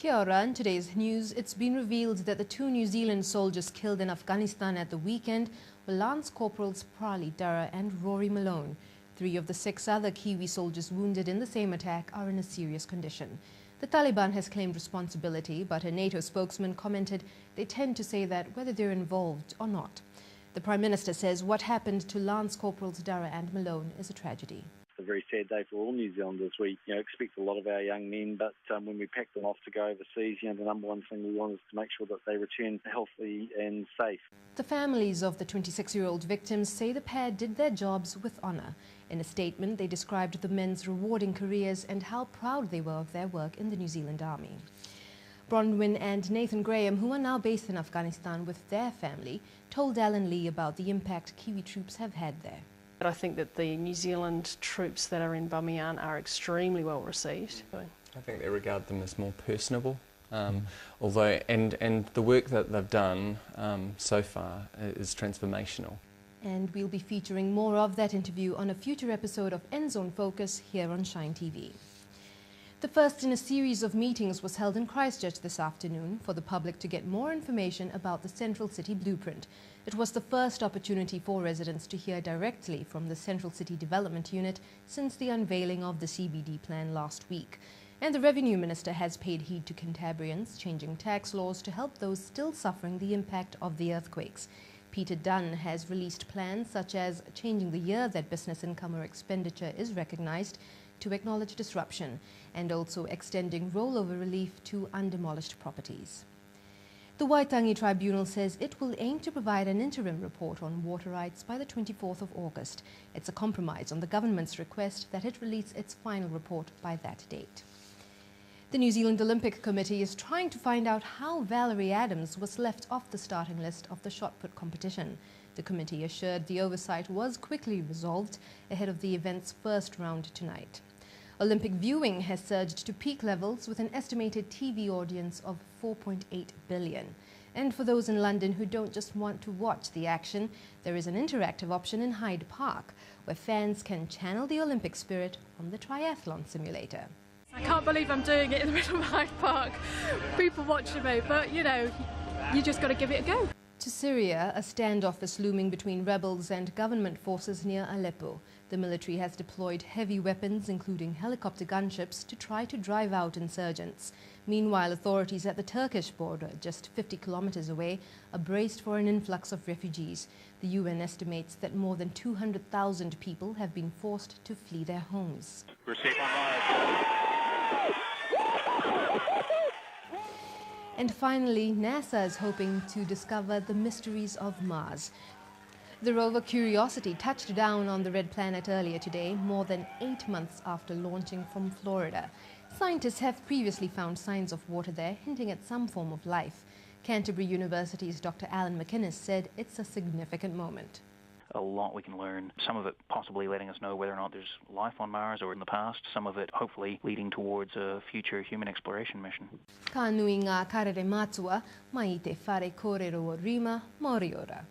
Kia ora. In today's news, it's been revealed that the 2 New Zealand soldiers killed in Afghanistan at the weekend were Lance Corporals Pralli, Durrer and Rory Malone. 3 of the 6 other Kiwi soldiers wounded in the same attack are in a serious condition. The Taliban has claimed responsibility, but a NATO spokesman commented they tend to say that whether they're involved or not. The Prime Minister says what happened to Lance Corporals Durrer and Malone is a tragedy. It's a very sad day for all New Zealanders. We expect a lot of our young men, but when we pack them off to go overseas, the number one thing we want is to make sure that they return healthy and safe. The families of the 26-year-old victims say the pair did their jobs with honour. In a statement, they described the men's rewarding careers and how proud they were of their work in the New Zealand Army. Bronwyn and Nathan Graham, who are now based in Afghanistan with their family, told Alan Lee about the impact Kiwi troops have had there. I think that the New Zealand troops that are in Bamiyan are extremely well received. I think they regard them as more personable, although and the work that they've done so far is transformational. And we'll be featuring more of that interview on a future episode of End Zone Focus here on Shine TV. The first in a series of meetings was held in Christchurch this afternoon for the public to get more information about the Central City Blueprint. It was the first opportunity for residents to hear directly from the Central City Development Unit since the unveiling of the CBD plan last week. And the Revenue Minister has paid heed to Cantabrians, changing tax laws to help those still suffering the impact of the earthquakes. Peter Dunn has released plans such as changing the year that business income or expenditure is recognised to acknowledge disruption, and also extending rollover relief to undemolished properties. The Waitangi Tribunal says it will aim to provide an interim report on water rights by the 24th of August. It's a compromise on the government's request that it release its final report by that date. The New Zealand Olympic Committee is trying to find out how Valerie Adams was left off the starting list of the shot put competition. The committee assured the oversight was quickly resolved ahead of the event's first round tonight. Olympic viewing has surged to peak levels with an estimated TV audience of 4.8 billion. And for those in London who don't just want to watch the action, there is an interactive option in Hyde Park where fans can channel the Olympic spirit on the triathlon simulator. I can't believe I'm doing it in the middle of Hyde Park. People watching me, but you just got to give it a go. To Syria, a standoff is looming between rebels and government forces near Aleppo. The military has deployed heavy weapons, including helicopter gunships, to try to drive out insurgents. Meanwhile, authorities at the Turkish border, just 50 kilometers away, are braced for an influx of refugees. The UN estimates that more than 200,000 people have been forced to flee their homes. We're safe online. And finally, NASA is hoping to discover the mysteries of Mars. The rover Curiosity touched down on the red planet earlier today, more than 8 months after launching from Florida. Scientists have previously found signs of water there, hinting at some form of life. Canterbury University's Dr. Alan McInnes said it's a significant moment. A lot we can learn, some of it possibly letting us know whether or not there's life on Mars or in the past, some of it hopefully leading towards a future human exploration mission. Ka nui ngā karere mātua, mai te whare kōrero o rima, mori ora.